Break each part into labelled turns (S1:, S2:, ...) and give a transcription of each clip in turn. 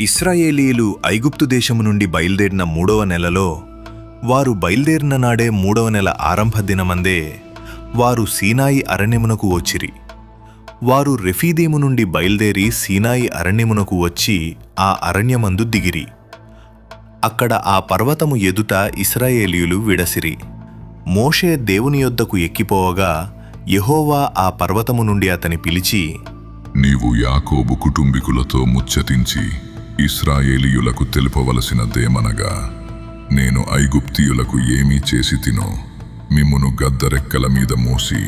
S1: ఇశ్రాయేలీయులు ఐగుప్తు దేశము నుండి బయలుదేరిన 3వ నెలలో వారు బయలుదేరిన నాడే 3వ నెల ఆరంభ దినమందే వారు సీనాయి అరణ్యమునకు వచ్చిరి. వారు రెఫీదీము నుండి బయలుదేరి సీనాయి అరణ్యమునకు వచ్చి ఆ అరణ్యమందు దిగిరి. అక్కడ ఆ పర్వతము ఎదుట ఇశ్రాయేలీయులు విడసిరి. మోషే దేవుని యొద్దకు ఎక్కిపోవగా యెహోవా ఆ పర్వతము నుండి అతని పిలిచి,
S2: నీవు యాకోబు కుటుంబీకులతో ముచ్చటించి ఇశ్రాయేలీయులకు తెలుపవలసినదేమనగా, నేను ఐగుప్తీయులకు ఏమీ చేసి తినో మిమ్మును గద్దరెక్కల మీద మోసి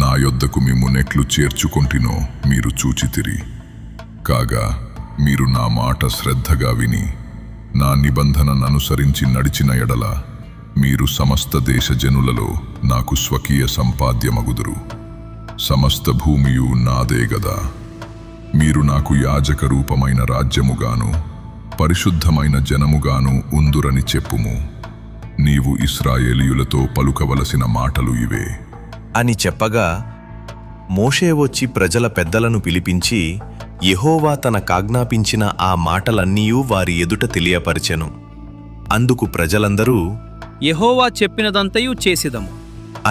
S2: నా యొద్దకు మిమ్మునెట్లు చేర్చుకొంటినో మీరు చూచితిరి. కాగా మీరు నా మాట శ్రద్ధగా విని నా నిబంధనననుసరించి నడిచిన ఎడల మీరు సమస్త దేశ జనులలో నాకు స్వకీయ సంపాద్యమగుదురు. సమస్త భూమియు నాదే గదా. మీరు నాకు యాజక రూపమైన రాజ్యముగాను పరిశుద్ధమైన జనముగాను ఉందురని చెప్పుము. నీవు ఇశ్రాయేలీయులతో పలుకవలసిన మాటలు ఇవే
S1: అని చెప్పగా మోషే వచ్చి ప్రజల పెద్దలను పిలిపించి యెహోవా తనకాజ్ఞాపించిన ఆ మాటలన్నీయూ వారి ఎదుట తెలియపరచెను. అందుకు ప్రజలందరూ
S3: యెహోవా చెప్పినదంతయు చేసిదము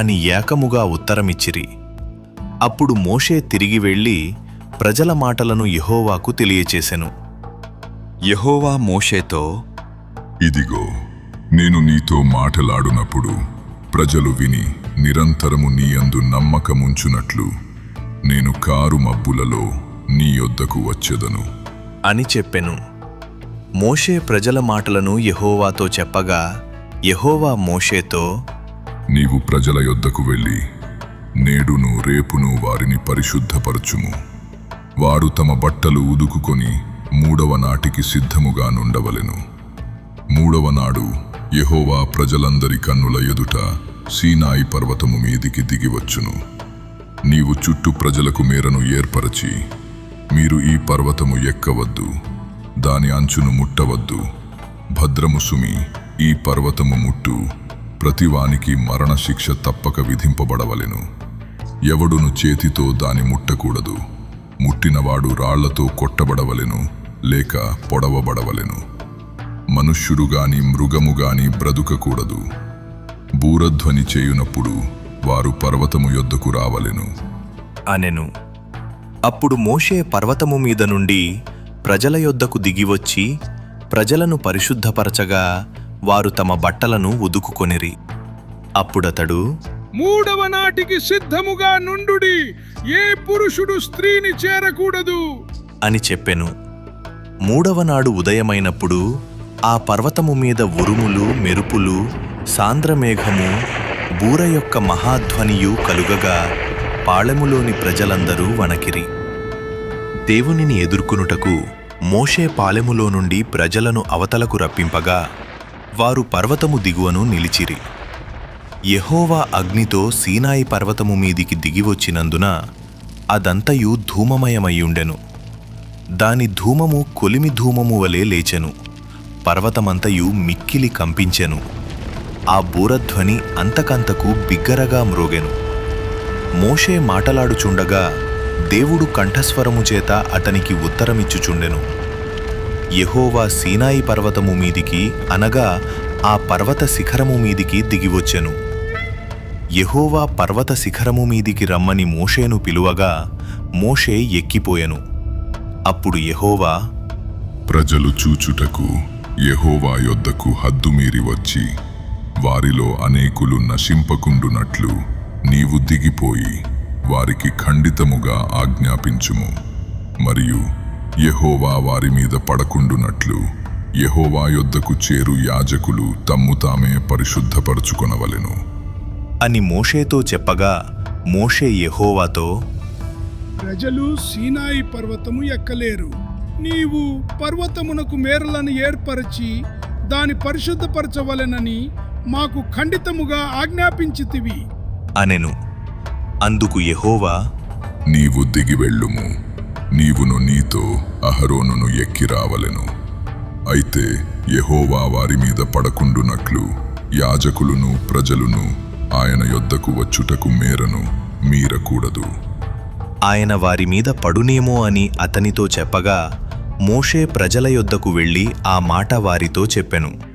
S1: అని ఏకముగా ఉత్తరమిచ్చిరి. అప్పుడు మోషే తిరిగి వెళ్ళి ప్రజల మాటలను యెహోవాకు తెలియచేసెను.
S4: యెహోవా మోషేతో,
S2: ఇదిగో, నేను నీతో మాటలాడునప్పుడు ప్రజలు విని నిరంతరము నీయందు నమ్మకముంచునట్లు నేను కారు మబ్బులలో నీ యొద్దకు వచ్చెదను
S1: అని చెప్పెను. మోషే ప్రజల మాటలను యెహోవాతో చెప్పగా యెహోవా మోషేతో,
S2: నీవు ప్రజల యొద్దకు వెళ్ళి నేడును రేపును వారిని పరిశుద్ధపరచుము. వారు తమ బట్టలు ఉదుకుకొని 3వ నాటికి సిద్ధముగా నుండవలెను. 3వ నాడు యెహోవా ప్రజలందరి కన్నుల ఎదుట సీనాయి పర్వతము మీదికి దిగివచ్చును. నీవు చుట్టూ ప్రజలకు మేరను ఏర్పరచి, మీరు ఈ పర్వతము ఎక్కవద్దు, దాని అంచును ముట్టవద్దు, భద్రము సుమి, ఈ పర్వతము ముట్టు, ప్రతివానికి మరణశిక్ష తప్పక విధింపబడవలెను. ఎవడును చేతితో దాని ముట్టకూడదు. ముట్టినవాడు రాళ్లతో కొట్టబడవలెను, లేక పొడవబడవలెను. మనుష్యుడుగాని మృగముగాని బ్రతుకకూడదు. బూరధ్వని చేయునప్పుడు వారు పర్వతము యొద్దకు రావలెను
S1: అనెను. అప్పుడు మోషే పర్వతము మీద నుండి ప్రజల యొద్దకు దిగివచ్చి ప్రజలను పరిశుద్ధపరచగా వారు తమ బట్టలను ఉదుకుకొనిరి. అప్పుడతడు,
S5: 3వ నాటికి సిద్ధముగా నుండుడి, ఏ పురుషుడు స్త్రీని చేరకూడదు
S1: అని చెప్పెను. 3వ నాడు ఉదయమైనప్పుడు ఆ పర్వతము మీద ఉరుములు, మెరుపులు, సాంద్రమేఘము, బూర యొక్క మహాధ్వనియు కలుగగా పాళెములోని ప్రజలందరూ వణకిరి. దేవునిని ఎదుర్కొనుటకు మోషే పాలెములో నుండి ప్రజలను అవతలకు రప్పింపగా వారు పర్వతము దిగువను నిలిచిరి. యెహోవా అగ్నితో సీనాయి పర్వతము మీదికి దిగివచ్చినందున అదంతయు ధూమమయమయ్యుండెను. దాని ధూమము కొలిమి ధూమము వలె లేచెను. పర్వతమంతయు మిక్కిలి కంపించెను. ఆ బూరధ్వని అంతకంతకు బిగ్గరగా మ్రోగెను. మోషే మాటలాడుచుండగా దేవుడు కంఠస్వరము చేత అతనికి ఉత్తరమిచ్చుచుండెను. యెహోవా సీనాయి పర్వతము మీదికి, అనగా ఆ పర్వత శిఖరము మీదికి దిగివచ్చెను. యెహోవా పర్వత శిఖరము మీదికి రమ్మని మోషేను పిలువగా మోషే ఎక్కిపోయెను. అప్పుడు యెహోవా,
S2: ప్రజలు చూచుటకు యెహోవా యొద్దకు హద్దుమీరి వచ్చి వారిలో అనేకులు నశింపకుండునట్లు నీవు దిగిపోయి వారికి ఖండితముగా ఆజ్ఞాపించుము. మరియు యెహోవా వారి మీద పడకుండునట్లు యెహోవా యొద్దకు చేరు యాజకులు తమ్ము తామే పరిశుద్ధపరచుకొనవలెను
S1: అని మోషేతో చెప్పగా మోషే యెహోవాతో,
S5: ప్రజలు సీనాయి పర్వతము ఎక్కలేరు. నీవు పర్వతమునకు మేరలను ఏర్పరచి దాని పరిశుద్ధపరచవలెనని మాకు ఖండితముగా ఆజ్ఞాపించితివి
S1: అనెను. అందుకు యెహోవా,
S2: నీవు దిగి వెళ్ళుము. నీవును నీతో అహరోనును ఎక్కి రావలెను. అయితే యెహోవా వారి మీద పడకుండునట్లు యాజకులును ప్రజలును ఆయన యొద్దకు వచ్చుటకు మేరను మీరకూడదు.
S1: ఆయన వారి మీద పడునేమో అని అతనితో చెప్పగా మోషే ప్రజల యొద్దకు వెళ్ళి ఆ మాట వారితో చెప్పెను.